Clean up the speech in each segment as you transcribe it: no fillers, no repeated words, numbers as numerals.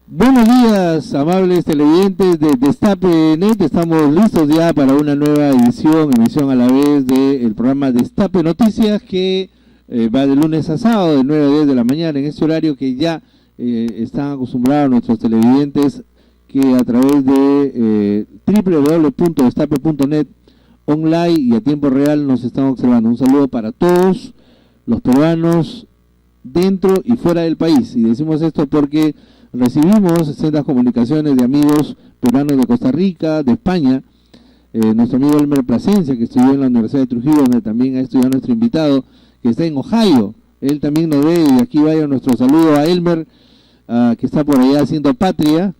Buenos días, amables televidentes de Destape.net. Estamos listos ya para una nueva emisión a la vez del programa Destape Noticias, que va de lunes a sábado de 9 a 10 de la mañana, en este horario que ya están acostumbrados nuestros televidentes, que a través de www.destape.net online y a tiempo real nos están observando. Un saludo para todos los peruanos dentro y fuera del país, y decimos esto porque recibimos sendas comunicaciones de amigos peruanos de Costa Rica, de España, nuestro amigo Elmer Plasencia, que estudió en la Universidad de Trujillo, donde también ha estudiado nuestro invitado, que está en Ohio. Él también nos ve, y aquí vaya nuestro saludo a Elmer, que está por allá haciendo patria,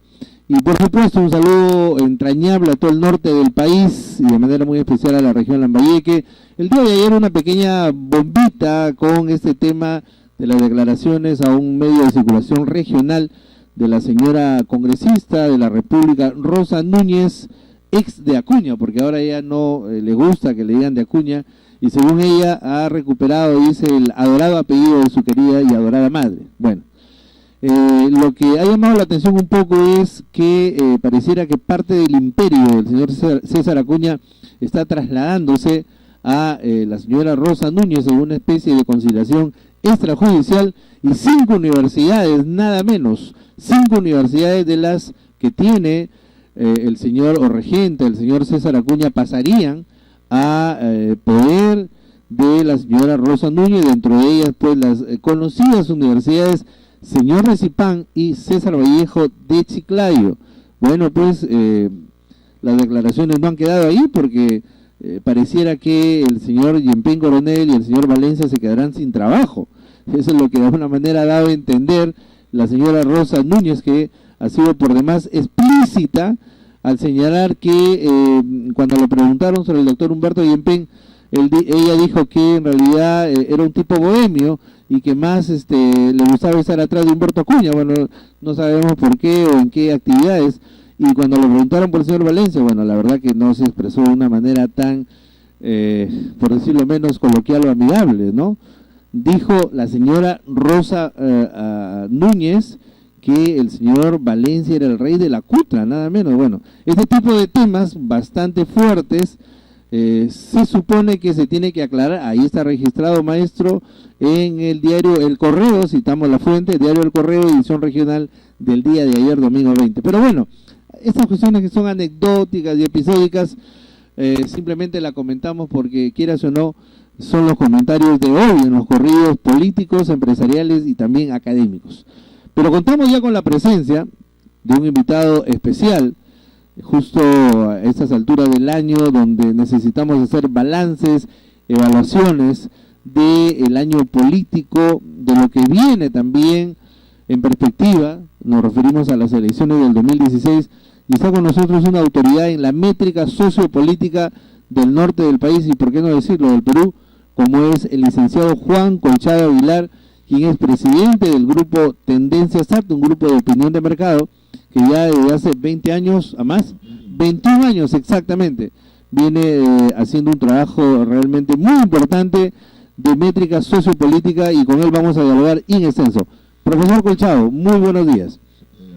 y por supuesto un saludo entrañable a todo el norte del país, y de manera muy especial a la región Lambayeque. El día de ayer una pequeña bombita con este tema de las declaraciones a un medio de circulación regional de la señora congresista de la República, Rosa Núñez, ex de Acuña, porque ahora ella no le gusta que le digan de Acuña, y según ella ha recuperado, dice, el adorado apellido de su querida y adorada madre. Bueno, lo que ha llamado la atención un poco es que pareciera que parte del imperio del señor César Acuña está trasladándose a la señora Rosa Núñez en una especie de conciliación extrajudicial, y 5 universidades, nada menos, 5 universidades de las que tiene el señor o regente, el señor César Acuña, pasarían a poder de la señora Rosa Núñez, dentro de ellas pues las conocidas universidades Señor Recipán y César Vallejo de Chiclayo. Bueno, pues las declaraciones no han quedado ahí, porque pareciera que el señor Yempén Coronel y el señor Valencia se quedarán sin trabajo. Eso es lo que de alguna manera ha dado a entender la señora Rosa Núñez, que ha sido por demás explícita al señalar que cuando le preguntaron sobre el doctor Humberto Yempén, ella dijo que en realidad era un tipo bohemio y que más le gustaba estar atrás de Humberto Acuña. Bueno, no sabemos por qué o en qué actividades. Y cuando le preguntaron por el señor Valencia, bueno, la verdad que no se expresó de una manera tan, por decirlo menos, coloquial o amigable, ¿no? Dijo la señora Rosa Núñez que el señor Valencia era el rey de la cutra, nada menos. Bueno, este tipo de temas bastante fuertes se supone que se tiene que aclarar. Ahí está registrado, maestro, en el diario El Correo, citamos la fuente, diario El Correo, edición regional del día de ayer, domingo 20. Pero bueno, estas cuestiones que son anecdóticas y episódicas, simplemente la comentamos porque, quieras o no, son los comentarios de hoy en los corridos políticos, empresariales y también académicos. Pero contamos ya con la presencia de un invitado especial, justo a estas alturas del año, donde necesitamos hacer balances, evaluaciones del año político, de lo que viene también en perspectiva. Nos referimos a las elecciones del 2016, y está con nosotros una autoridad en la métrica sociopolítica del norte del país, y por qué no decirlo, del Perú, como es el licenciado Juan Colchado Aguilar, quien es presidente del grupo Tendencias SAT, un grupo de opinión de mercado, que ya desde hace 20 años, a más, 21 años exactamente, viene haciendo un trabajo realmente muy importante de métrica sociopolítica, y con él vamos a dialogar in extenso. Profesor Colchado, muy buenos días.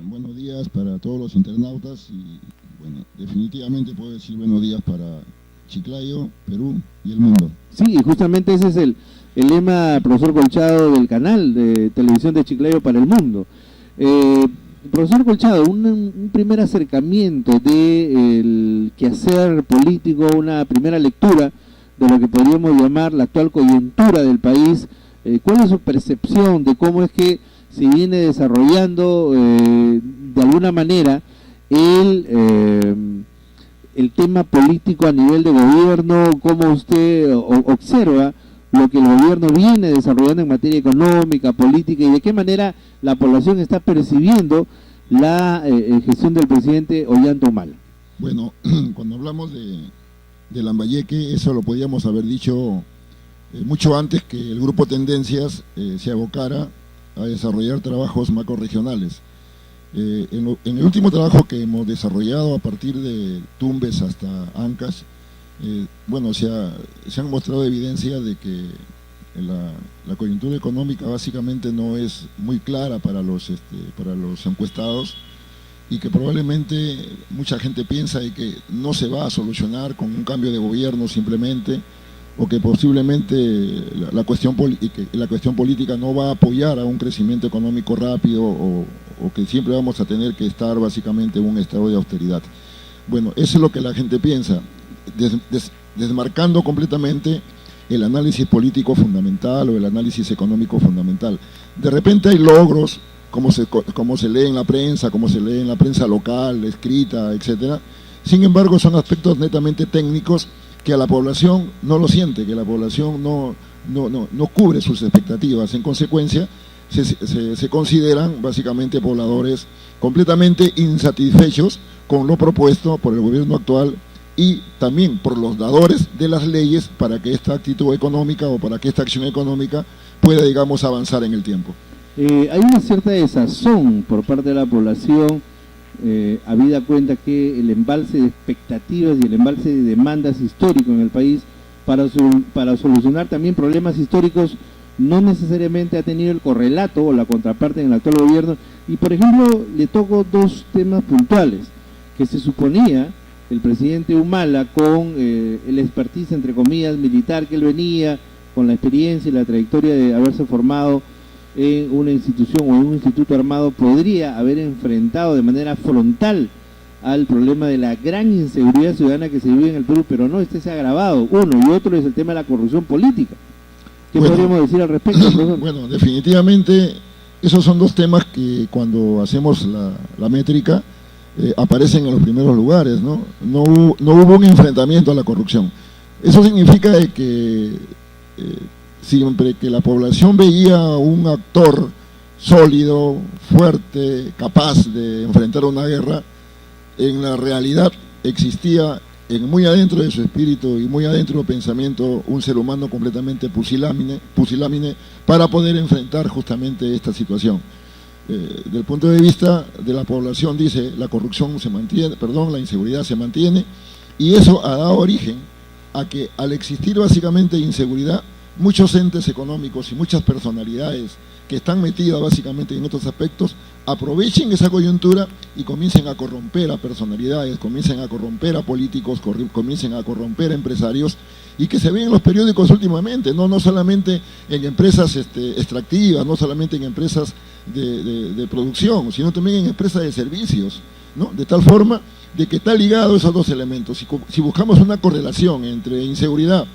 Buenos días para todos los internautas, y bueno, definitivamente puedo decir buenos días para Chiclayo, Perú y el mundo. Sí, y justamente ese es el lema, profesor Colchado, del canal de televisión de Chiclayo para el mundo. Profesor Colchado, un primer acercamiento del quehacer político, una primera lectura de lo que podríamos llamar la actual coyuntura del país. ¿Cuál es su percepción de cómo es que se viene desarrollando de alguna manera el tema político a nivel de gobierno? ¿Cómo usted observa lo que el gobierno viene desarrollando en materia económica, política, y de qué manera la población está percibiendo la gestión del presidente Ollanta Humala? Bueno, cuando hablamos de Lambayeque, eso lo podíamos haber dicho mucho antes que el grupo Tendencias se abocara a desarrollar trabajos macrorregionales. En el último trabajo que hemos desarrollado a partir de Tumbes hasta Ancash, bueno, se han mostrado evidencia de que la coyuntura económica básicamente no es muy clara para los encuestados, y que probablemente mucha gente piensa de que no se va a solucionar con un cambio de gobierno simplemente, o que posiblemente la cuestión política no va a apoyar a un crecimiento económico rápido, o que siempre vamos a tener que estar básicamente en un estado de austeridad. Bueno, eso es lo que la gente piensa, desmarcando completamente el análisis político fundamental o el análisis económico fundamental. De repente hay logros, como se lee en la prensa local, escrita, etcétera. Sin embargo, son aspectos netamente técnicos que a la población no lo siente, que la población no cubre sus expectativas. En consecuencia, se consideran básicamente pobladores completamente insatisfechos con lo propuesto por el gobierno actual, y también por los dadores de las leyes, para que esta actitud económica o para que esta acción económica pueda, digamos, avanzar en el tiempo. Hay una cierta desazón por parte de la población, habida cuenta que el embalse de expectativas y el embalse de demandas histórico en el país para solucionar también problemas históricos no necesariamente ha tenido el correlato o la contraparte en el actual gobierno. Y por ejemplo, le toco dos temas puntuales que se suponía el presidente Humala, con el expertise, entre comillas, militar que él venía, con la experiencia y la trayectoria de haberse formado en una institución o en un instituto armado, podría haber enfrentado de manera frontal al problema de la gran inseguridad ciudadana que se vive en el Perú, pero no, este se ha agravado, uno, y otro es el tema de la corrupción política. ¿Qué podríamos decir al respecto, profesor? Bueno, definitivamente esos son dos temas que cuando hacemos la métrica aparecen en los primeros lugares, ¿no? No hubo un enfrentamiento a la corrupción. Eso significa de que siempre que la población veía un actor sólido, fuerte, capaz de enfrentar una guerra, en la realidad existía muy adentro de su espíritu y muy adentro de su pensamiento un ser humano completamente pusilánime para poder enfrentar justamente esta situación. Desde el punto de vista de la población, dice, la corrupción se mantiene, la inseguridad se mantiene, y eso ha dado origen a que, al existir básicamente inseguridad, muchos entes económicos y muchas personalidades que están metidas básicamente en otros aspectos aprovechen esa coyuntura y comiencen a corromper a personalidades, comiencen a corromper a políticos, comiencen a corromper a empresarios, y que se ven en los periódicos últimamente, no solamente en empresas extractivas, no solamente en empresas de producción, sino también en empresas de servicios, ¿no? De tal forma de que está ligado esos dos elementos. Si buscamos una correlación entre inseguridad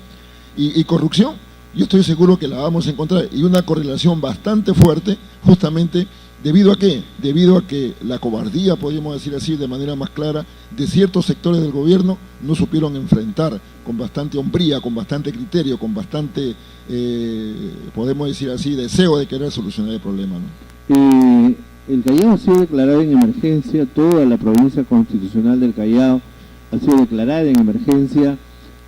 y corrupción, yo estoy seguro que la vamos a encontrar, y una correlación bastante fuerte, justamente ¿debido a qué? Debido a que la cobardía, podríamos decir así de manera más clara, de ciertos sectores del gobierno no supieron enfrentar con bastante hombría, con bastante criterio, con bastante, podemos decir así, deseo de querer solucionar el problema, ¿no? El Callao ha sido declarado en emergencia, toda la provincia constitucional del Callao ha sido declarada en emergencia,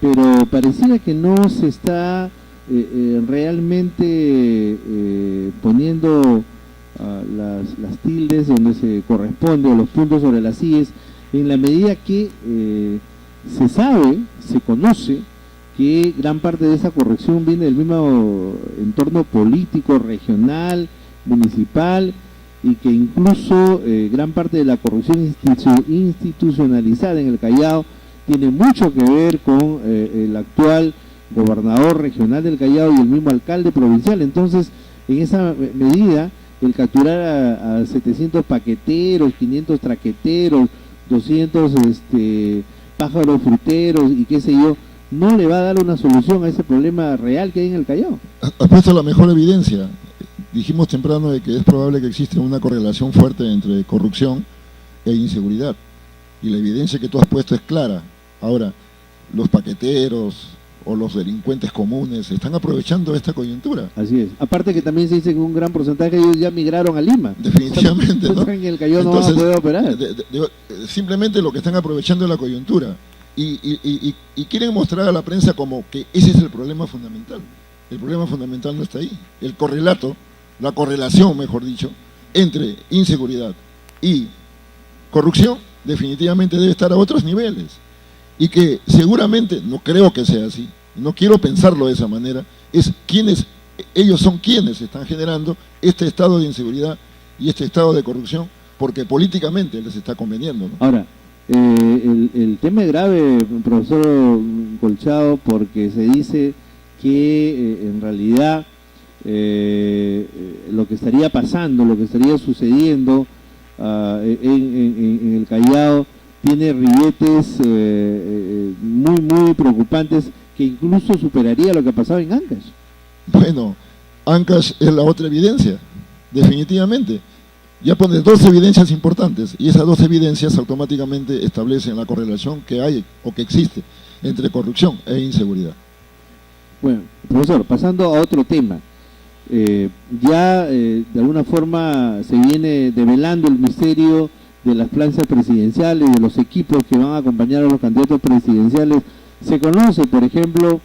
pero pareciera que no se está realmente poniendo las tildes donde se corresponde, o los puntos sobre las IES, en la medida que se sabe, se conoce que gran parte de esa corrección viene del mismo entorno político, regional, municipal, y que incluso gran parte de la corrupción institucionalizada en el Callao tiene mucho que ver con el actual gobernador regional del Callao y el mismo alcalde provincial. Entonces, en esa medida, el capturar a 700 paqueteros, 500 traqueteros, 200 pájaros fruteros y qué sé yo, no le va a dar una solución a ese problema real que hay en el Callao. Has puesto la mejor evidencia. Dijimos temprano de que es probable que exista una correlación fuerte entre corrupción e inseguridad, y la evidencia que tú has puesto es clara. Ahora, los paqueteros o los delincuentes comunes están aprovechando esta coyuntura. Así es. Aparte que también se dice que un gran porcentaje de ellos ya migraron a Lima. Definitivamente, ¿no? En el Callao no van a poder operar. Simplemente lo que están aprovechando es la coyuntura. Y quieren mostrar a la prensa como que ese es el problema fundamental. El problema fundamental no está ahí. El correlato, la correlación, mejor dicho, entre inseguridad y corrupción definitivamente debe estar a otros niveles. Y que seguramente, no creo que sea así, no quiero pensarlo de esa manera, es quienes ellos son quienes están generando este estado de inseguridad y este estado de corrupción, porque políticamente les está conveniendo, ¿no? Ahora, el tema es grave, profesor Colchado, porque se dice que en realidad lo que estaría pasando, lo que estaría sucediendo en el Callao tiene ribetes muy preocupantes, que incluso superaría lo que ha pasado en Ancash. Bueno, Ancash es la otra evidencia, definitivamente. Ya pones dos evidencias importantes y esas dos evidencias automáticamente establecen la correlación que hay o que existe entre corrupción e inseguridad. Bueno, profesor, pasando a otro tema, de alguna forma se viene develando el misterio de las planchas presidenciales, de los equipos que van a acompañar a los candidatos presidenciales. Se conoce, por ejemplo,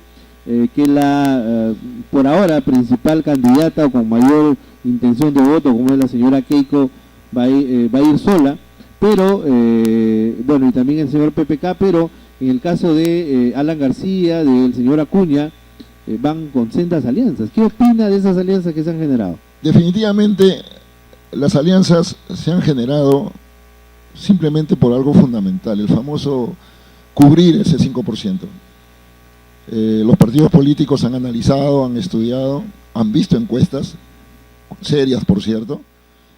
que la, por ahora, principal candidata o con mayor intención de voto, como es la señora Keiko, va a ir sola, pero, bueno, y también el señor PPK, pero en el caso de Alan García, del señor Acuña, van con sendas alianzas. ¿Qué opina de esas alianzas que se han generado? Definitivamente, las alianzas se han generado simplemente por algo fundamental, el famoso cubrir ese 5%. Los partidos políticos han analizado, han estudiado, han visto encuestas serias, por cierto,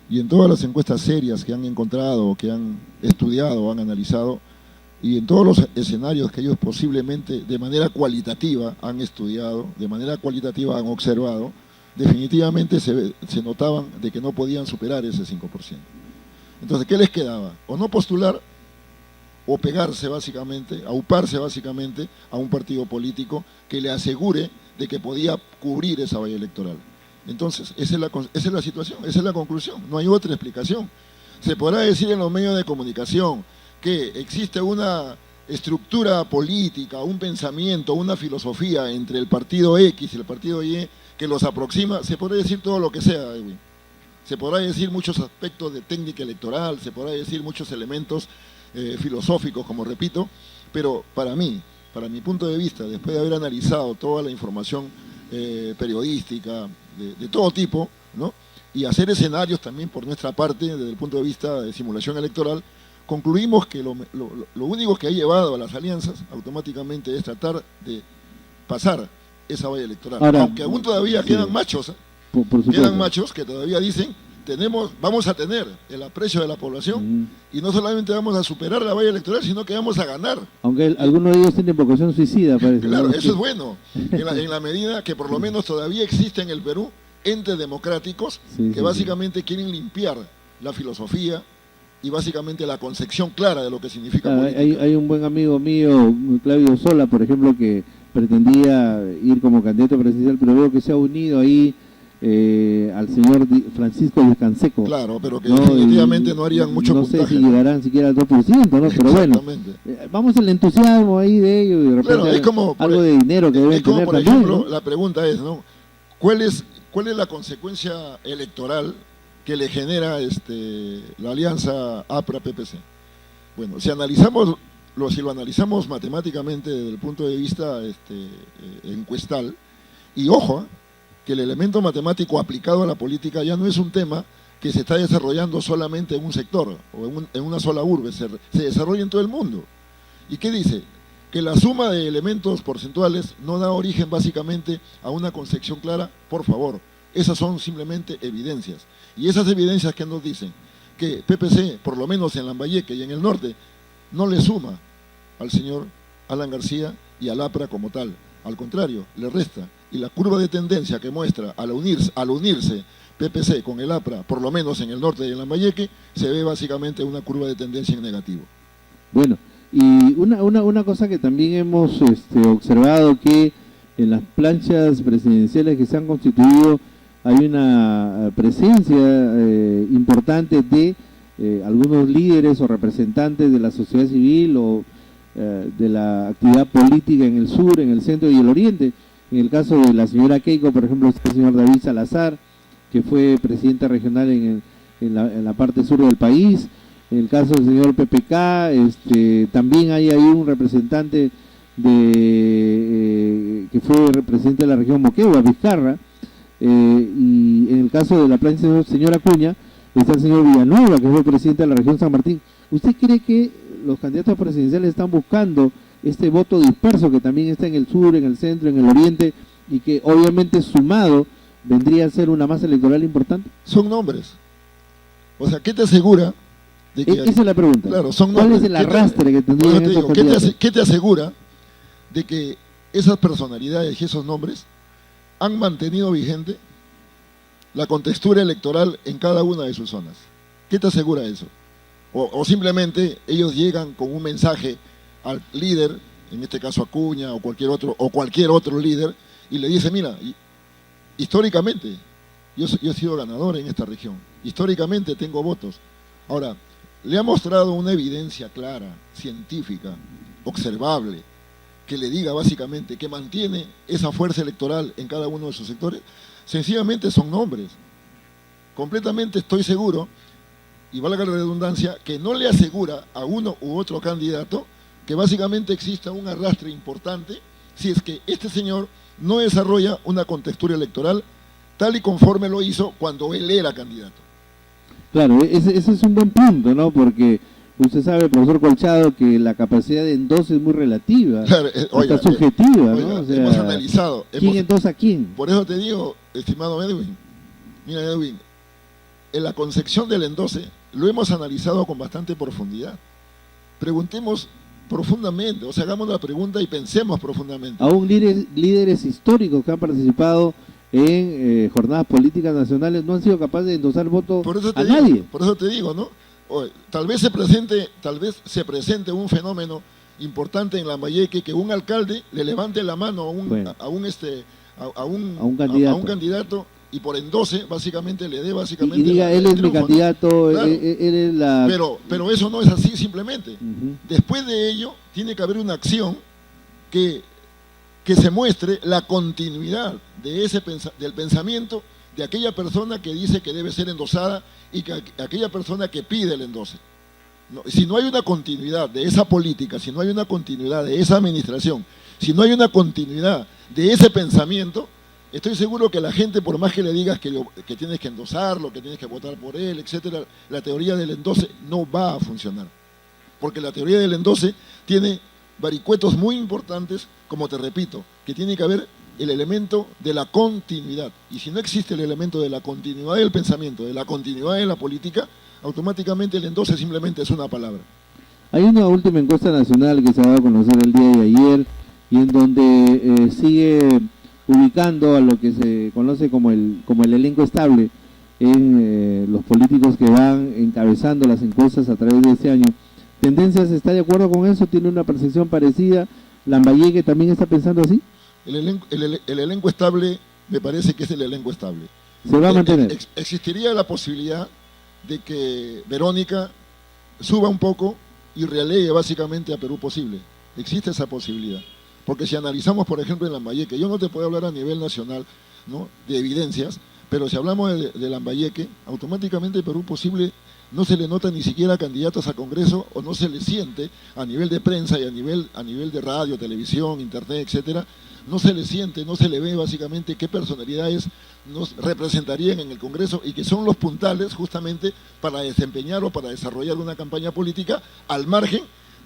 y en todas las encuestas serias que han encontrado, que han estudiado, han analizado, y en todos los escenarios que ellos posiblemente de manera cualitativa han estudiado, de manera cualitativa han observado, definitivamente se notaban de que no podían superar ese 5%. Entonces, ¿qué les quedaba? O no postular, o pegarse básicamente, auparse básicamente a un partido político que le asegure de que podía cubrir esa valla electoral. Entonces, esa es la situación, esa es la conclusión, no hay otra explicación. Se podrá decir en los medios de comunicación que existe una estructura política, un pensamiento, una filosofía entre el partido X y el partido Y que los aproxima, se podrá decir todo lo que sea, Edwin. Se podrá decir muchos aspectos de técnica electoral, se podrá decir muchos elementos filosóficos, como repito, pero para mí, para mi punto de vista, después de haber analizado toda la información periodística de todo tipo, ¿no?, y hacer escenarios también por nuestra parte desde el punto de vista de simulación electoral, concluimos que lo único que ha llevado a las alianzas automáticamente es tratar de pasar esa valla electoral. Ahora, aunque aún todavía quedan machos, quedan machos que todavía dicen, vamos a tener el aprecio de la población y no solamente vamos a superar la valla electoral, sino que vamos a ganar. Aunque algunos de ellos tienen vocación suicida, parece. Claro, eso es bueno, en la medida que por lo menos todavía existe en el Perú entes democráticos que básicamente quieren limpiar la filosofía y básicamente la concepción clara de lo que significa política. Hay un buen amigo mío, Claudio Sola, por ejemplo, que pretendía ir como candidato presidencial, pero veo que se ha unido ahí al señor Francisco de Canseco. Claro, pero que definitivamente no harían mucho puntaje. No sé si llegarán siquiera al 2%, ¿no? Pero bueno, vamos al entusiasmo ahí de ellos y de repente claro, es como, algo de dinero que deben tener por también, ejemplo, ¿no? La pregunta es, ¿no?, ¿cuál es la consecuencia electoral que le genera la alianza APRA-PPC? Bueno, si lo analizamos matemáticamente desde el punto de vista encuestal, y ojo, que el elemento matemático aplicado a la política ya no es un tema que se está desarrollando solamente en un sector o en una sola urbe, se desarrolla en todo el mundo. ¿Y qué dice? Que la suma de elementos porcentuales no da origen básicamente a una concepción clara. Por favor, esas son simplemente evidencias. Y esas evidencias que nos dicen que PPC, por lo menos en Lambayeque y en el norte, no le suma al señor Alan García y al APRA como tal. Al contrario, le resta. Y la curva de tendencia que muestra al unirse PPC con el APRA, por lo menos en el norte y en Lambayeque, se ve básicamente una curva de tendencia en negativo. Bueno, y una cosa que también hemos observado, que en las planchas presidenciales que se han constituido hay una presencia importante de algunos líderes o representantes de la sociedad civil o de la actividad política en el sur, en el centro y el oriente. En el caso de la señora Keiko, por ejemplo, está el señor David Salazar, que fue presidente regional en la parte sur del país. En el caso del señor PPK, también hay ahí un representante que fue presidente de la región Moquegua, Vizcarra. y en el caso de la plancha del señor Acuña, está el señor Villanueva, que es el presidente de la región San Martín. ¿Usted cree que los candidatos presidenciales están buscando este voto disperso que también está en el sur, en el centro, en el oriente, y que obviamente sumado vendría a ser una masa electoral importante? Son nombres. O sea, ¿qué te asegura de que Esa es la pregunta. Claro, son ¿Cuál nombres? es el arrastre que tendrían esos candidatos? ¿Qué te asegura de que esas personalidades y esos nombres han mantenido vigente la contextura electoral en cada una de sus zonas? ¿Qué te asegura eso? O simplemente ellos llegan con un mensaje al líder, en este caso Acuña o cualquier otro líder, y le dice: mira, históricamente yo he sido ganador en esta región, históricamente tengo votos. Ahora, le ha mostrado una evidencia clara, científica, observable, que le diga básicamente que mantiene esa fuerza electoral en cada uno de sus sectores. Sencillamente son nombres. Completamente estoy seguro, y valga la redundancia, que no le asegura a uno u otro candidato que básicamente exista un arrastre importante si es que este señor no desarrolla una contextura electoral tal y conforme lo hizo cuando él era candidato. Claro, ese es un buen punto, ¿no? Porque usted sabe, profesor Colchado, que la capacidad de endoso es muy relativa, Claro, está subjetiva, ¿no? O sea, hemos analizado. ¿quién endosa a quién? Por eso te digo, estimado Edwin, mira Edwin, en la concepción del endose lo hemos analizado con bastante profundidad. Preguntemos profundamente, o sea, hagamos la pregunta y pensemos profundamente. Aún líderes históricos que han participado en jornadas políticas nacionales no han sido capaces de endosar voto a nadie. Por eso te digo, ¿no? Tal vez se presente un fenómeno importante en Lambayeque, que un alcalde le levante la mano a un candidato y por endose básicamente le dé y diga: él es mi candidato, claro. él es la... Pero eso no es así simplemente. Después de ello tiene que haber una acción que se muestre la continuidad de del pensamiento de aquella persona que dice que debe ser endosada y que aquella persona que pide el endose. Si no hay una continuidad de esa política, si no hay una continuidad de esa administración, si no hay una continuidad de ese pensamiento, estoy seguro que la gente, por más que le digas que tienes que endosarlo, que tienes que votar por él, etcétera, la teoría del endose no va a funcionar. Porque la teoría del endose tiene vericuetos muy importantes, como te repito, que tiene que haber el elemento de la continuidad. Y si no existe el elemento de la continuidad del pensamiento, de la continuidad de la política, automáticamente el endose simplemente es una palabra. Hay una última encuesta nacional que se ha dado a conocer el día de ayer, y en donde sigue ubicando a lo que se conoce como el elenco estable en los políticos que van encabezando las encuestas a través de este año. ¿Tendencias está de acuerdo con eso? ¿Tiene una percepción parecida? ¿Lambayeque también está pensando así? El elenco estable me parece que es el elenco estable. ¿Se va a mantener? Existiría la posibilidad de que Verónica suba un poco y relegue básicamente a Perú Posible. Existe esa posibilidad. Porque si analizamos, por ejemplo, en Lambayeque, yo no te puedo hablar a nivel nacional, ¿no?, de evidencias, pero si hablamos de Lambayeque, automáticamente Perú Posible no se le nota ni siquiera candidatos a Congreso, o no se le siente a nivel de prensa y a nivel de radio, televisión, internet, etcétera, no se le siente, no se le ve básicamente qué personalidades nos representarían en el Congreso y que son los puntales justamente para desempeñar o para desarrollar una campaña política al margen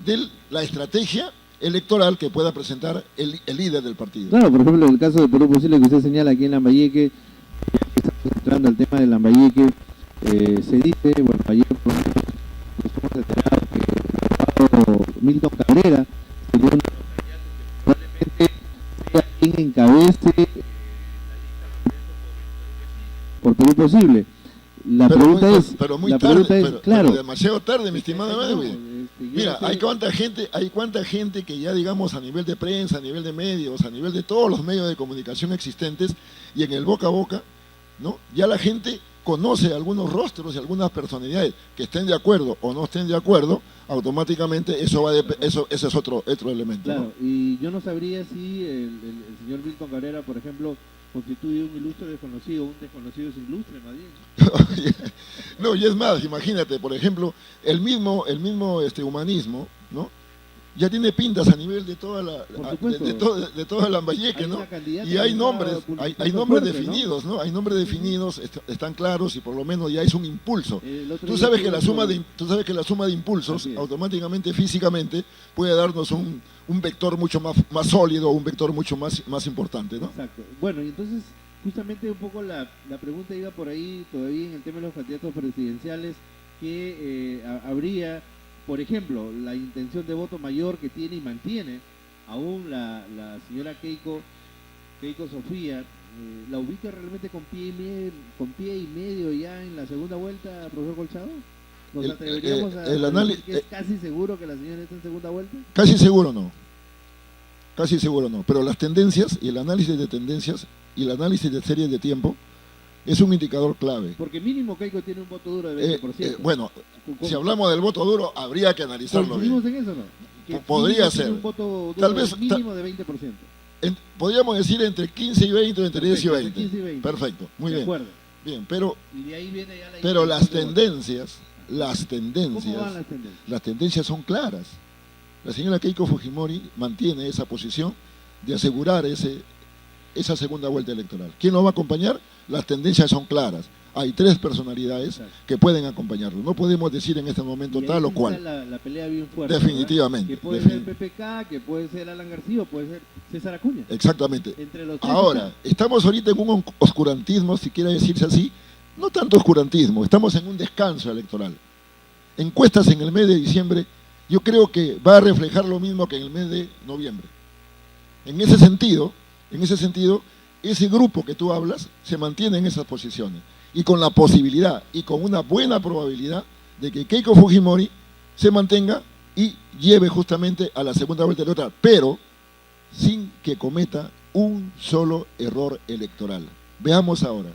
de la estrategia electoral que pueda presentar el líder del partido. Claro, por ejemplo, en el caso de Perú Posible que usted señala aquí en Lambayeque, estamos entrando al tema de Lambayeque, se dice, bueno, ayer por lo menos nos hemos enterado que el abogado Milton Cabrera sería uno de los candidatos que probablemente sea quien encabece por Perú Posible. La pregunta es, claro, demasiado tarde, mi estimado Edwin. Mira, hay cuánta gente que ya, digamos, a nivel de prensa, a nivel de medios, a nivel de todos los medios de comunicación existentes, y en el boca a boca, ¿no?, ya la gente conoce algunos rostros y algunas personalidades que estén de acuerdo o no estén de acuerdo, automáticamente eso ese es otro elemento. Claro, ¿no? Y yo no sabría si el señor Milton Cabrera, por ejemplo, constituye un ilustre desconocido, un desconocido es ilustre, más bien. No, y es más, imagínate, por ejemplo, el mismo humanismo, ¿no?, ya tiene pintas a nivel de toda de toda Lambayeque, ¿no? Y hay nombres, hay nombres definidos, ¿no? Hay nombres definidos, están claros y por lo menos ya es un impulso. Tú sabes que la suma de impulsos automáticamente, físicamente, puede darnos un vector mucho más sólido, un vector mucho más importante, ¿no? Exacto. Bueno, y entonces justamente un poco la pregunta iba por ahí todavía en el tema de los candidatos presidenciales, que habría, por ejemplo, la intención de voto mayor que tiene y mantiene aún la señora Keiko Sofía. ¿La ubica realmente con pie y medio ya en la segunda vuelta, profesor Colchado? ¿Nos atreveríamos a decir que es casi seguro que la señora está en segunda vuelta? Casi seguro no, pero las tendencias y el análisis de tendencias y el análisis de series de tiempo es un indicador clave. Porque mínimo Keiko tiene un voto duro de 20%. Bueno, si hablamos del voto duro, habría que analizarlo bien. ¿Coincidimos en eso o no? Que podría ser. Un voto duro tal vez mínimo de 20%. Podríamos decir entre 15 y 20 o entre 10 y 20. 15 y 20. Perfecto, muy bien. De acuerdo. Bien, pero, y de ahí viene ya pero las tendencias, ¿Cómo van las tendencias? Las tendencias son claras. La señora Keiko Fujimori mantiene esa posición de asegurar esa segunda vuelta electoral. ¿Quién lo va a acompañar? Las tendencias son claras. Hay 3 personalidades que pueden acompañarlo. No podemos decir en este momento tal o cual. La pelea bien fuerte. Definitivamente. ¿Verdad? Que puede ser PPK, que puede ser Alan García, puede ser César Acuña. Exactamente. Entre los ahora, estamos ahorita en un oscurantismo, si quiere decirse así. No tanto oscurantismo, estamos en un descanso electoral. Encuestas en el mes de diciembre, yo creo que va a reflejar lo mismo que en el mes de noviembre. En ese sentido, ese grupo que tú hablas se mantiene en esas posiciones y con la posibilidad y con una buena probabilidad de que Keiko Fujimori se mantenga y lleve justamente a la segunda vuelta electoral, pero sin que cometa un solo error electoral. Veamos ahora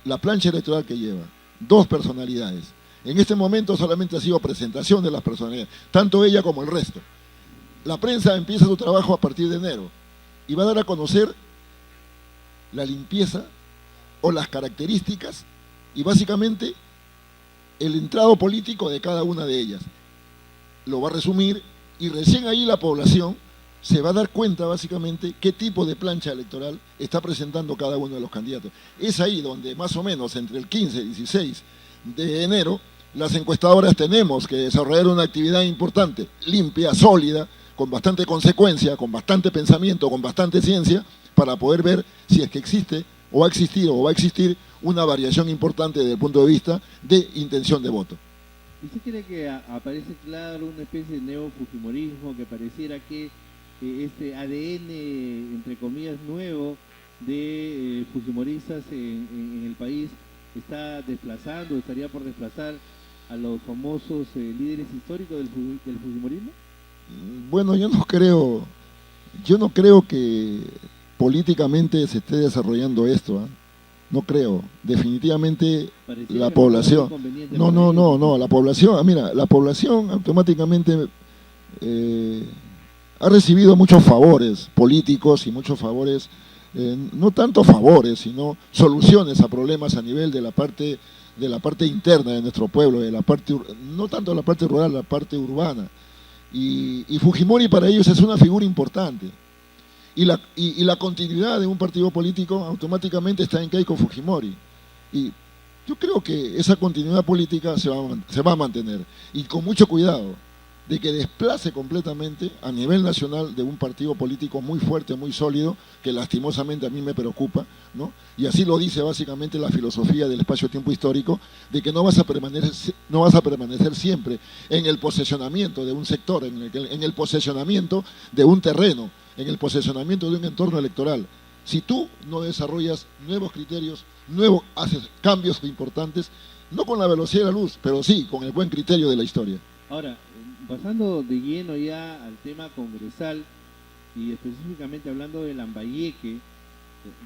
la plancha electoral que lleva, 2 personalidades. En este momento solamente ha sido presentación de las personalidades, tanto ella como el resto. La prensa empieza su trabajo a partir de enero y va a dar a conocer la limpieza o las características y básicamente el entrado político de cada una de ellas. Lo va a resumir y recién ahí la población se va a dar cuenta básicamente qué tipo de plancha electoral está presentando cada uno de los candidatos. Es ahí donde más o menos entre el 15 y 16 de enero las encuestadoras tenemos que desarrollar una actividad importante, limpia, sólida, con bastante consecuencia, con bastante pensamiento, con bastante ciencia, para poder ver si es que existe o ha existido o va a existir una variación importante desde el punto de vista de intención de voto. ¿Usted cree que aparece claro una especie de neofujimorismo, que pareciera que este ADN, entre comillas, nuevo de fujimoristas en el país está desplazando, estaría por desplazar a los famosos líderes históricos del fujimorismo? Bueno, yo no creo que políticamente se esté desarrollando esto, ¿eh? No creo, definitivamente la población, la población, mira, la población automáticamente ha recibido muchos favores políticos y muchos favores, no tanto favores, sino soluciones a problemas a nivel de la parte interna de nuestro pueblo, no tanto la parte rural, la parte urbana. Y Fujimori para ellos es una figura importante. Y la continuidad de un partido político automáticamente está en Keiko Fujimori. Y yo creo que esa continuidad política se va a mantener. Y con mucho cuidado de que desplace completamente a nivel nacional de un partido político muy fuerte, muy sólido, que lastimosamente a mí me preocupa, ¿no? Y así lo dice básicamente la filosofía del espacio-tiempo histórico, de que no vas a permanecer siempre en el posesionamiento de un sector, en el posesionamiento de un terreno, en el posesionamiento de un entorno electoral. Si tú no desarrollas nuevos criterios, haces cambios importantes, no con la velocidad de la luz, pero sí con el buen criterio de la historia. Ahora, pasando de lleno ya al tema congresal y específicamente hablando de Lambayeque,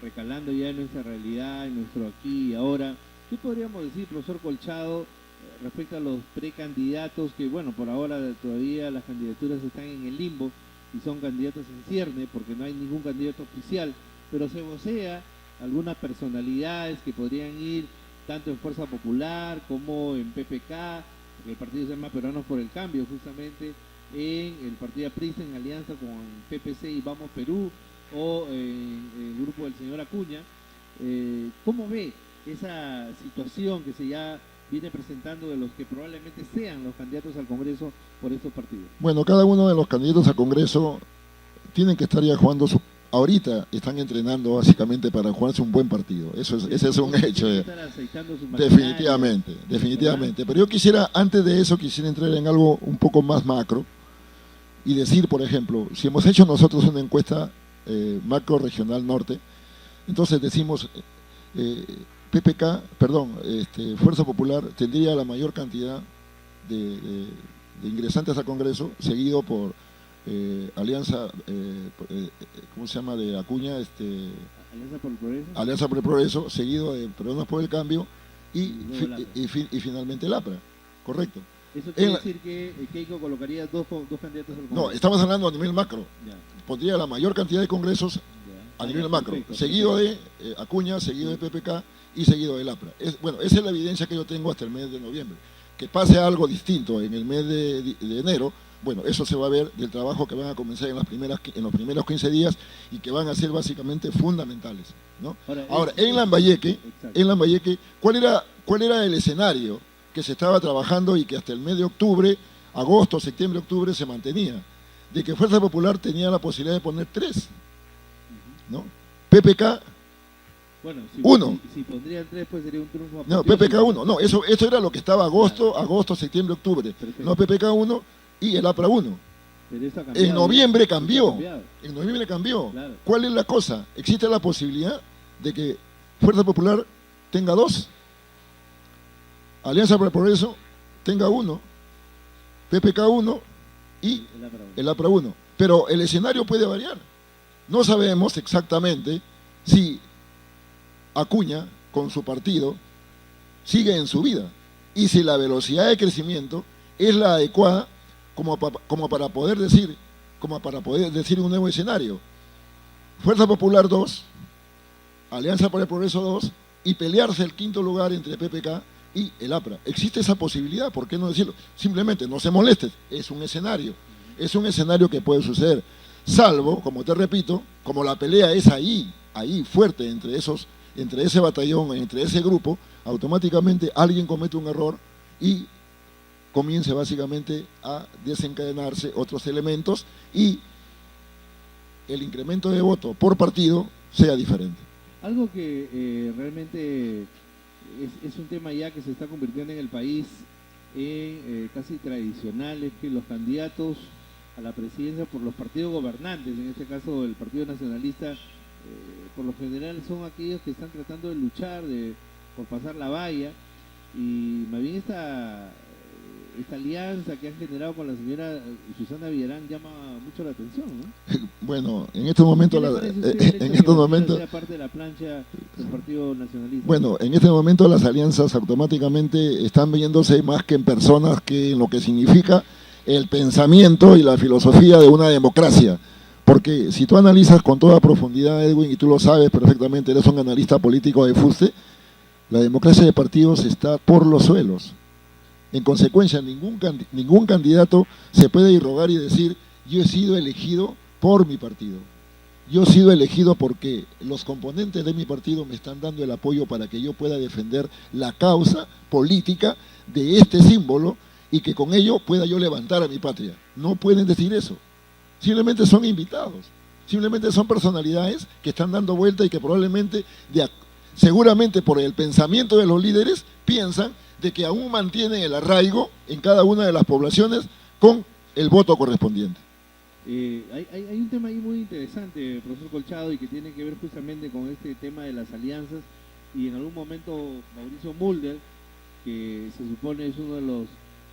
recalando ya en nuestra realidad, en nuestro aquí y ahora, ¿qué podríamos decir, profesor Colchado, respecto a los precandidatos que, bueno, por ahora todavía las candidaturas están en el limbo y son candidatos en cierne porque no hay ningún candidato oficial, pero se vocea algunas personalidades que podrían ir tanto en Fuerza Popular como en PPK, el partido se llama Peruanos por el Cambio justamente, en el partido Aprista en alianza con PPC y Vamos Perú, o en el grupo del señor Acuña. ¿Cómo ve esa situación que se ya viene presentando de los que probablemente sean los candidatos al Congreso por estos partidos? Bueno, cada uno de los candidatos al Congreso tienen que estar ya jugando ahorita están entrenando básicamente para jugarse un buen partido. Ese es un hecho. Definitivamente. Pero yo quisiera, antes de eso, quisiera entrar en algo un poco más macro y decir, por ejemplo, si hemos hecho nosotros una encuesta macro regional norte, entonces decimos Fuerza Popular tendría la mayor cantidad de ingresantes al Congreso, seguido por Alianza, ¿cómo se llama? De Acuña, Alianza por el Progreso. Alianza por el Progreso, seguido de Peruanos por el Cambio y finalmente el APRA, correcto. ¿Eso quiere decir que Keiko colocaría dos candidatos al Congreso? No, estamos hablando a nivel macro. Ya. Pondría la mayor cantidad de congresos a nivel macro, perfecto, seguido de Acuña, seguido de PPK y seguido del APRA. Bueno, esa es la evidencia que yo tengo hasta el mes de noviembre. Que pase algo distinto en el mes de enero, bueno, eso se va a ver del trabajo que van a comenzar en los primeros 15 días y que van a ser básicamente fundamentales, ¿no? Ahora en Lambayeque, ¿cuál era el escenario que se estaba trabajando y que hasta el mes de octubre, agosto, septiembre, octubre se mantenía? De que Fuerza Popular tenía la posibilidad de poner 3, ¿no? PPK, bueno, uno. Si pondrían 3, pues sería un triunfo. No, PPK 1. No, esto era lo que estaba agosto, septiembre, octubre. Perfecto. No, PPK 1 y el APRA 1. Pero eso ha cambiado, en noviembre cambió. En noviembre cambió. Claro. ¿Cuál es la cosa? Existe la posibilidad de que Fuerza Popular tenga 2, Alianza por el Progreso tenga 1, PPK 1 y el APRA 1. Pero el escenario puede variar. No sabemos exactamente si Acuña, con su partido, sigue en su vida y si la velocidad de crecimiento es la adecuada como para poder decir un nuevo escenario. Fuerza Popular 2, Alianza por el Progreso 2 y pelearse el quinto lugar entre PPK y el APRA. Existe esa posibilidad, ¿por qué no decirlo? Simplemente no se molestes, es un escenario que puede suceder, salvo, como te repito, como la pelea es ahí fuerte entre ese batallón, entre ese grupo, automáticamente alguien comete un error y comience básicamente a desencadenarse otros elementos y el incremento de voto por partido sea diferente. Algo que realmente es un tema ya que se está convirtiendo en el país en casi tradicional, es que los candidatos a la presidencia por los partidos gobernantes, en este caso el Partido Nacionalista, por lo general son aquellos que están tratando de luchar por pasar la valla, y más bien esta alianza que han generado con la señora Susana Villarán llama mucho la atención, ¿no? Bueno, en estos momentos parte de la plancha del Partido Nacionalista. Bueno, en este momento las alianzas automáticamente están viéndose más que en personas que en lo que significa el pensamiento y la filosofía de una democracia. Porque si tú analizas con toda profundidad, Edwin, y tú lo sabes perfectamente, eres un analista político de fuste, la democracia de partidos está por los suelos. En consecuencia, ningún candidato se puede irrogar y decir, yo he sido elegido por mi partido. Yo he sido elegido porque los componentes de mi partido me están dando el apoyo para que yo pueda defender la causa política de este símbolo y que con ello pueda yo levantar a mi patria. No pueden decir eso. Simplemente son invitados. Simplemente son personalidades que están dando vuelta y que probablemente, seguramente por el pensamiento de los líderes, piensan de que aún mantienen el arraigo en cada una de las poblaciones con el voto correspondiente. Hay un tema ahí muy interesante, profesor Colchado, y que tiene que ver justamente con este tema de las alianzas, y en algún momento Mauricio Mulder, que se supone es uno de los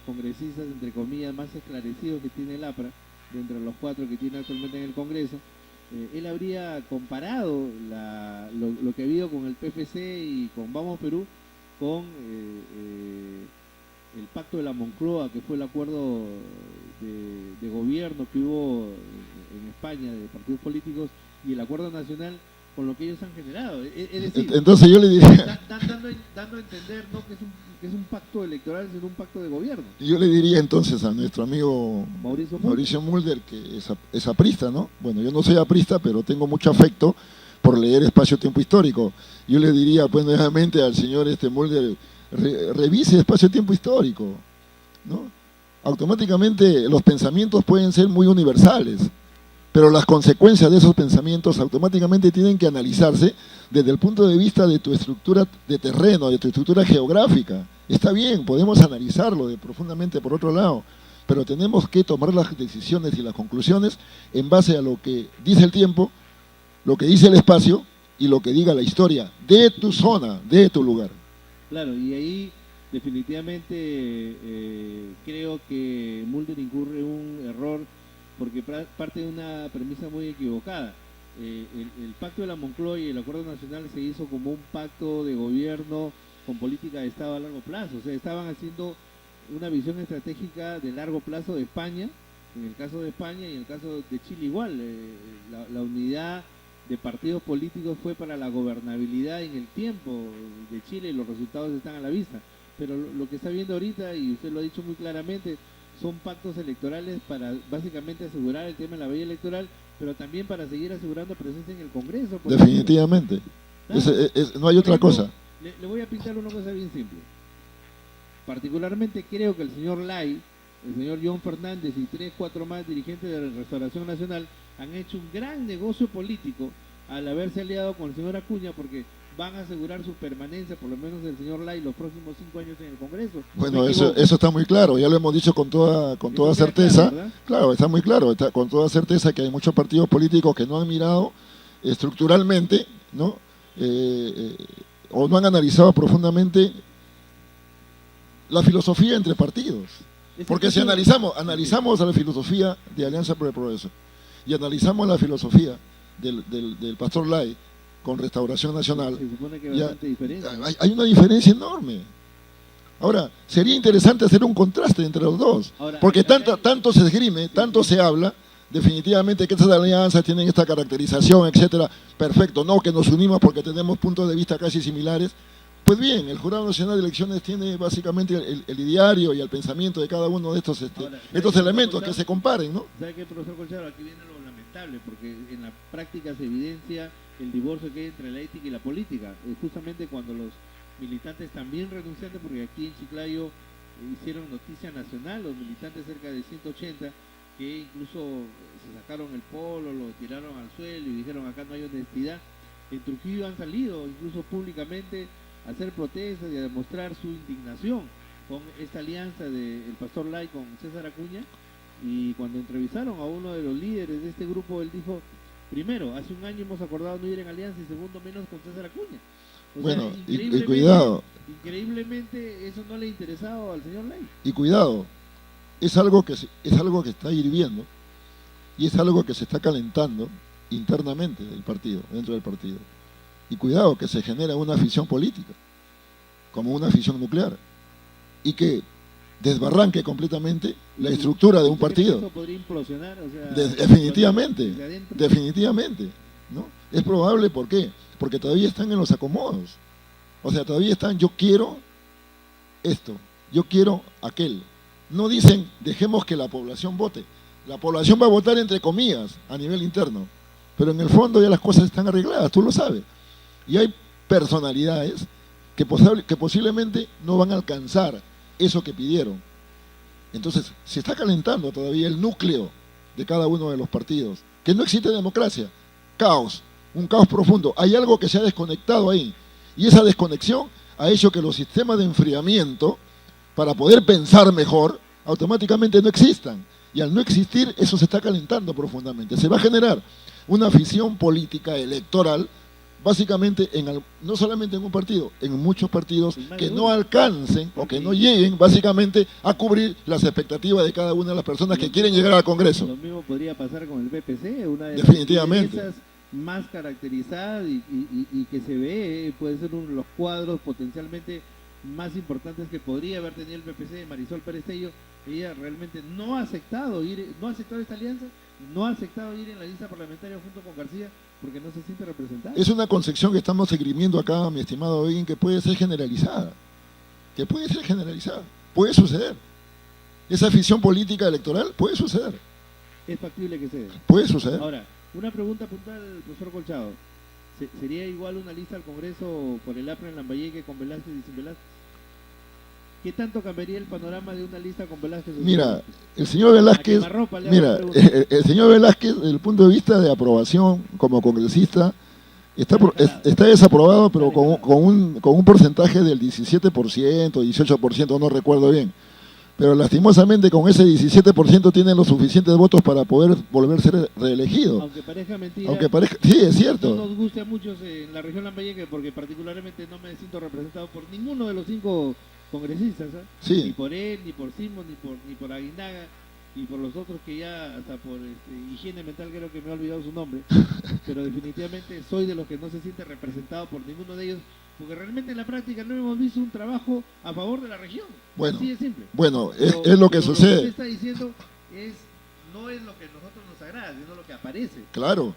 congresistas, entre comillas, más esclarecidos que tiene el APRA, de entre los 4 que tiene actualmente en el Congreso, él habría comparado lo que ha habido con el PFC y con Vamos Perú con el pacto de la Moncloa, que fue el acuerdo de gobierno que hubo en España de partidos políticos, y el acuerdo nacional con lo que ellos han generado. Es decir, entonces yo le diría... dando a entender no que es un pacto electoral, sino un pacto de gobierno. Yo le diría entonces a nuestro amigo Mauricio Mulder, que es aprista, ¿no? Bueno, yo no soy aprista, pero tengo mucho afecto por leer Espacio Tiempo Histórico. Yo le diría, pues, nuevamente al señor Mulder, revise Espacio Tiempo Histórico, ¿no? Automáticamente los pensamientos pueden ser muy universales, pero las consecuencias de esos pensamientos automáticamente tienen que analizarse desde el punto de vista de tu estructura de terreno, de tu estructura geográfica. Está bien, podemos analizarlo profundamente por otro lado, pero tenemos que tomar las decisiones y las conclusiones en base a lo que dice el tiempo, lo que dice el espacio y lo que diga la historia de tu zona, de tu lugar. Claro, y ahí definitivamente creo que Mulder incurre un error porque parte de una premisa muy equivocada. El pacto de la Moncloa y el acuerdo nacional se hizo como un pacto de gobierno con política de Estado a largo plazo, o sea, estaban haciendo una visión estratégica de largo plazo de España, en el caso de España y en el caso de Chile igual. La unidad de partidos políticos fue para la gobernabilidad en el tiempo de Chile y los resultados están a la vista, pero lo que está viendo ahorita, y usted lo ha dicho muy claramente, son pactos electorales para básicamente asegurar el tema de la vía electoral, pero también para seguir asegurando presencia en el Congreso. Definitivamente. Claro. No hay otra cosa. Le voy a pintar una cosa bien simple. Particularmente creo que el señor Lai, el señor John Fernández y 3, 4 más dirigentes de la Restauración Nacional han hecho un gran negocio político al haberse aliado con el señor Acuña, porque van a asegurar su permanencia, por lo menos el señor Lai, los próximos 5 años en el Congreso. Bueno, eso está muy claro, ya lo hemos dicho con toda certeza. Claro, está muy claro, con toda certeza que hay muchos partidos políticos que no han mirado estructuralmente, ¿no? O no han analizado profundamente la filosofía entre partidos. Porque si analizamos a la filosofía de Alianza por el Progreso y analizamos la filosofía del Pastor Lai con Restauración Nacional, se supone que hay bastante diferencia. Hay una diferencia enorme. Ahora, sería interesante hacer un contraste entre los dos, porque tanto se esgrime, tanto se habla, definitivamente que estas alianzas tienen esta caracterización, etcétera. Perfecto, no que nos unimos porque tenemos puntos de vista casi similares. Pues bien, el Jurado Nacional de Elecciones tiene básicamente el ideario y el pensamiento de cada uno de estos elementos que se comparen, ¿no? ¿Sabe qué, profesor Colchado? Aquí viene lo lamentable, porque en la práctica se evidencia el divorcio que hay entre la ética y la política. Justamente cuando los militantes también renunciantes, porque aquí en Chiclayo hicieron noticia nacional, los militantes cerca de 180, que incluso se sacaron el polo, lo tiraron al suelo y dijeron acá no hay honestidad. En Trujillo han salido incluso públicamente a hacer protestas y a demostrar su indignación con esta alianza del Pastor Lai con César Acuña, y cuando entrevistaron a uno de los líderes de este grupo, él dijo, primero, hace un año hemos acordado no ir en alianza y segundo, menos con César Acuña. Bueno, y cuidado. Increíblemente eso no le ha interesado al señor Lai. Y cuidado, es algo que está hirviendo y es algo que se está calentando internamente del partido, dentro del partido. Y cuidado que se genera una afición política, como una afición nuclear, y que desbarranque completamente la estructura de un partido. ¿Eso podría implosionar? O sea, definitivamente, ¿no? Es probable, ¿por qué? Porque todavía están en los acomodos. O sea, todavía están, yo quiero esto, yo quiero aquel. No dicen, dejemos que la población vote. La población va a votar entre comillas a nivel interno, pero en el fondo ya las cosas están arregladas, tú lo sabes. Y hay personalidades que posiblemente no van a alcanzar eso que pidieron. Entonces, se está calentando todavía el núcleo de cada uno de los partidos. Que no existe democracia, caos, un caos profundo. Hay algo que se ha desconectado ahí. Y esa desconexión ha hecho que los sistemas de enfriamiento, para poder pensar mejor, automáticamente no existan. Y al no existir, eso se está calentando profundamente. Se va a generar una afición política electoral, básicamente, no solamente en un partido, en muchos partidos que no alcancen o que no lleguen básicamente a cubrir las expectativas de cada una de las personas que quieren llegar al Congreso. Lo mismo podría pasar con el BPC, una de definitivamente las más caracterizadas y que se ve, puede ser uno de los cuadros potencialmente más importantes que podría haber tenido el BPC. Marisol Pérez Tello, ella realmente no ha aceptado esta alianza, no ha aceptado ir en la lista parlamentaria junto con García, porque no se siente representado. Es una concepción que estamos esgrimiendo acá, mi estimado Begin, que puede ser generalizada. Puede suceder. Esa afición política electoral puede suceder. Es factible que sea. Puede suceder. Ahora, una pregunta puntual, profesor Colchado. ¿Sería igual una lista al Congreso por el APRA en Lambayeque con Velázquez y sin Velázquez? ¿Qué tanto cambiaría el panorama de una lista con Velázquez? Mira, el señor Velázquez, el señor Velázquez, desde el punto de vista de aprobación como congresista, está desaprobado, pero con un porcentaje del 17%, 18%, no recuerdo bien. Pero lastimosamente con ese 17% tienen los suficientes votos para poder volver a ser reelegido. Aunque parezca mentira. Sí, es cierto. No nos guste a muchos en la región Lambayeque, porque particularmente no me siento representado por ninguno de los 5 congresistas, ¿eh? Sí. Ni por él, ni por Simón, ni por Aguinaga, y por los otros que ya hasta por higiene mental creo que me he olvidado su nombre, pero definitivamente soy de los que no se siente representado por ninguno de ellos, porque realmente en la práctica no hemos visto un trabajo a favor de la región. Bueno, así de simple. Bueno, es lo que sucede. Lo que usted está diciendo no es lo que a nosotros nos agrada, sino lo que aparece. Claro,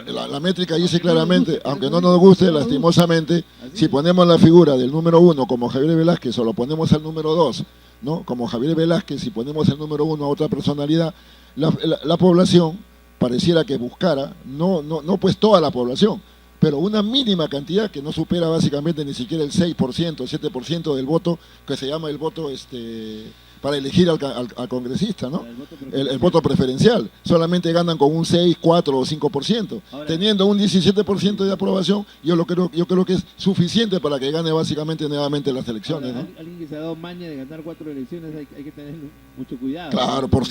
la métrica dice aunque claramente, no guste, aunque no nos guste, lastimosamente, si ponemos la figura del número 1 como Javier Velázquez o lo ponemos al número 2, ¿no? Como Javier Velázquez, si ponemos el número 1 a otra personalidad, la población pareciera que buscara, no pues toda la población, pero una mínima cantidad que no supera básicamente ni siquiera el 6%, el 7% del voto, que se llama el voto para elegir al congresista, ¿no? El voto preferencial. Solamente ganan con un 6, 4 o 5%. Ahora, teniendo un 17% de aprobación, yo creo que es suficiente para que gane básicamente nuevamente las elecciones. Ahora, ¿no? Alguien que se ha dado maña de ganar 4 elecciones, hay que tener mucho cuidado. Claro, ¿no? Por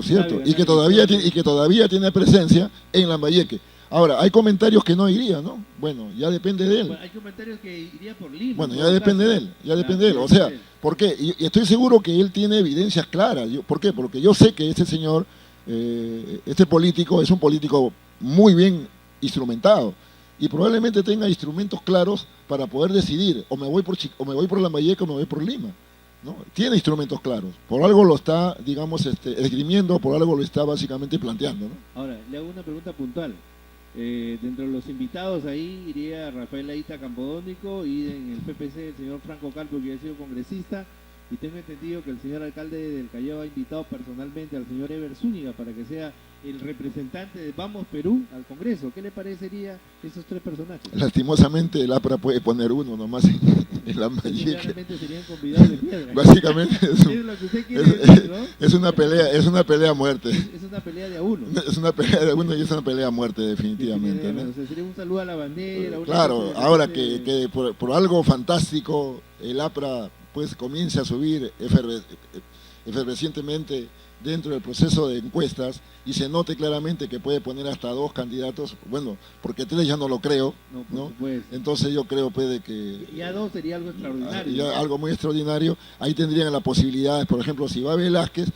cierto. Y que todavía tiene presencia en Lambayeque. Ahora, hay comentarios que no iría, ¿no? Bueno, ya depende de él. Bueno, hay comentarios que iría por Lima. Bueno, ya depende de él, O sea, ¿por qué? Y estoy seguro que él tiene evidencias claras. ¿Por qué? Porque yo sé que este señor, este político, es un político muy bien instrumentado y probablemente tenga instrumentos claros para poder decidir o me voy por Lambayeque o me voy por Lima. ¿No? Tiene instrumentos claros, por algo lo está, digamos, esgrimiendo, por algo lo está básicamente planteando, ¿no? Ahora, le hago una pregunta puntual. Dentro de los invitados ahí iría Rafael Aita Campodónico y en el PPC el señor Franco Calvo, que ha sido congresista, y tengo entendido que el señor alcalde del Callao ha invitado personalmente al señor Ever Zúñiga para que sea el representante de Vamos Perú al Congreso. ¿Qué le parecería esos 3 personajes? Lastimosamente el APRA puede poner uno nomás en Lambayeque. Claramente serían convidados de piedra. Básicamente es lo que usted quiere decir, ¿no? Es una pelea a muerte. Es una pelea de a uno. Es una pelea de uno y es una pelea a muerte definitivamente. ¿no? O sea, sería un saludo a la bandera. Claro, ahora que por algo fantástico el APRA pues comience a subir efervescientemente dentro del proceso de encuestas y se note claramente que puede poner hasta 2 candidatos, bueno, porque 3 ya no lo creo, ¿no? Entonces yo creo puede que... Ya 2 sería algo extraordinario. Ya algo muy extraordinario, ahí tendrían la posibilidad, por ejemplo, si va Velázquez,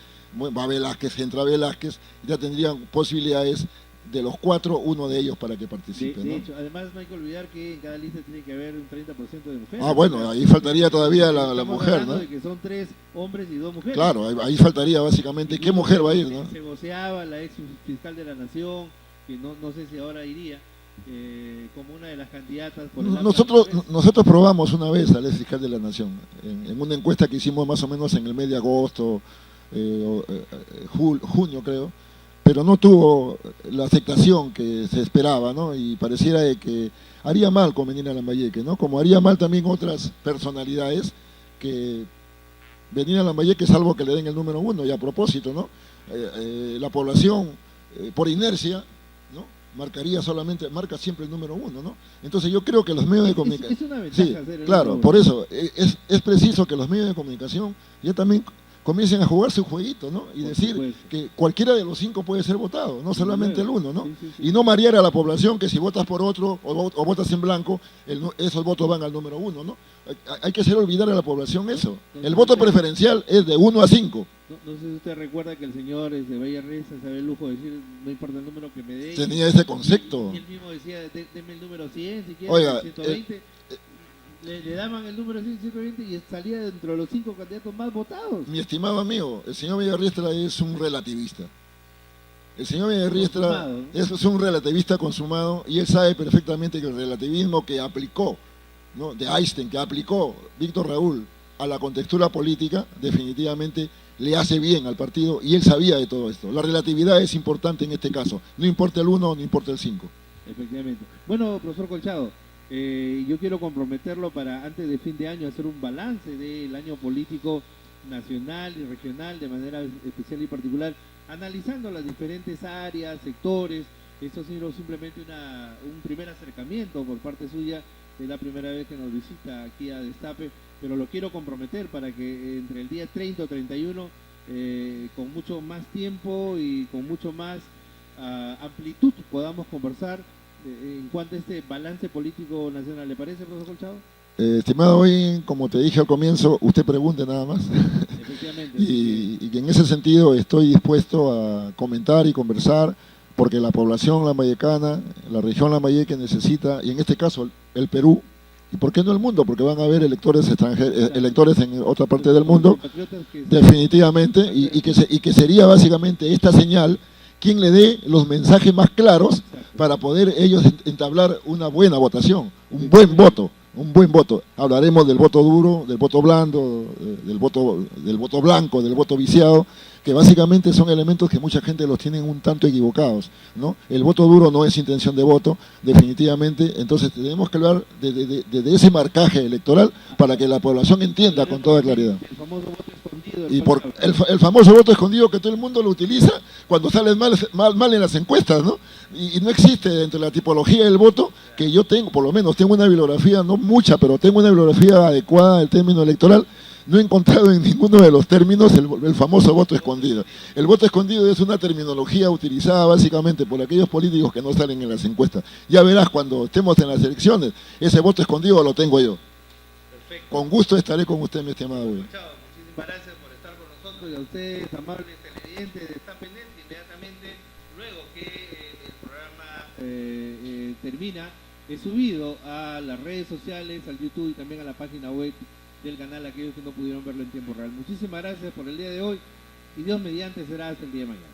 entra Velázquez, ya tendrían posibilidades de los 4, uno de ellos para que participe. De hecho, además no hay que olvidar que en cada lista tiene que haber un 30% de mujeres. Bueno, ahí faltaría todavía la mujer, ¿no? De que son 3 hombres y 2 mujeres. Claro, ahí faltaría básicamente qué mujer va a ir, ¿no? Se voceaba la ex fiscal de la Nación, que no sé si ahora iría, como una de las candidatas. Por nosotros probamos una vez al ex fiscal de la Nación, en una encuesta que hicimos más o menos en el mes de agosto, junio creo, pero no tuvo la aceptación que se esperaba, ¿no? Y pareciera que haría mal convenir a Lambayeque, ¿no? Como haría mal también otras personalidades que venir a Lambayeque salvo que le den el número 1, y a propósito, ¿no? La población, por inercia, ¿no? Marca siempre el número 1, ¿no? Entonces yo creo que los medios de comunicación... Es una ventaja hacer el claro, por eso, es preciso que los medios de comunicación ya también comiencen a jugar su jueguito, ¿no? Y decir que cualquiera de los 5 puede ser votado, no solamente el 1, ¿no? Sí. Y no marear a la población que si votas por otro o votas en blanco, esos votos van al número 1, ¿no? Hay que hacer olvidar a la población eso. El voto preferencial es de 1 a 5. No sé si usted recuerda que el señor de Valle Reza se había el lujo de decir, no importa el número que me dé. Tenía ese concepto. Y él mismo decía, deme el número 100, si quiere, Oiga, 120. Le daban el número 120 y salía dentro de los 5 candidatos más votados. Mi estimado amigo, el señor Villarriestra es un relativista. El señor Villarriestra ¿no? es un relativista consumado y él sabe perfectamente que el relativismo que aplicó, ¿no?, de Einstein, que aplicó Víctor Raúl a la contextura política, definitivamente le hace bien al partido y él sabía de todo esto. La relatividad es importante en este caso, no importa el 1, no importa el 5. Efectivamente. Bueno, profesor Colchado, yo quiero comprometerlo para antes de fin de año hacer un balance del año político nacional y regional de manera especial y particular, analizando las diferentes áreas, sectores. Esto ha sido simplemente un primer acercamiento por parte suya. Es la primera vez que nos visita aquí a Destape, pero lo quiero comprometer para que entre el día 30 o 31, con mucho más tiempo y con mucho más amplitud, podamos conversar en cuanto a este balance político nacional. ¿Le parece, profesor Colchado? Estimado Win, como te dije al comienzo, usted pregunte nada más. Efectivamente. y que en ese sentido estoy dispuesto a comentar y conversar, porque la población lambayecana, la región lambayeque necesita, y en este caso el Perú, y por qué no el mundo, porque van a haber electores extranjeros, electores en otra parte del mundo, definitivamente, y que sería básicamente esta señal quien le dé los mensajes más claros para poder ellos entablar una buena votación, un buen voto. Un buen voto. Hablaremos del voto duro, del voto blando, del voto blanco, del voto viciado, que básicamente son elementos que mucha gente los tienen un tanto equivocados, ¿no? El voto duro no es intención de voto, definitivamente. Entonces tenemos que hablar de ese marcaje electoral para que la población entienda con toda claridad. El famoso voto escondido. Y por el famoso voto escondido que todo el mundo lo utiliza cuando sale mal en las encuestas, ¿no? Y no existe dentro de la tipología del voto, que yo tengo, por lo menos tengo una bibliografía, no mucha, pero tengo una bibliografía adecuada del término electoral. No he encontrado en ninguno de los términos el famoso voto escondido. El voto escondido es una terminología utilizada básicamente por aquellos políticos que no salen en las encuestas. Ya verás cuando estemos en las elecciones, ese voto escondido lo tengo yo. Perfecto. Con gusto estaré con usted, mi estimado güey. Muchísimas gracias por estar con nosotros, y a ustedes, amables televidentes de Está Pendiente, inmediatamente luego que el programa termina, es subido a las redes sociales, al YouTube y también a la página web del canal, aquellos que no pudieron verlo en tiempo real. Muchísimas gracias por el día de hoy y Dios mediante será hasta el día de mañana.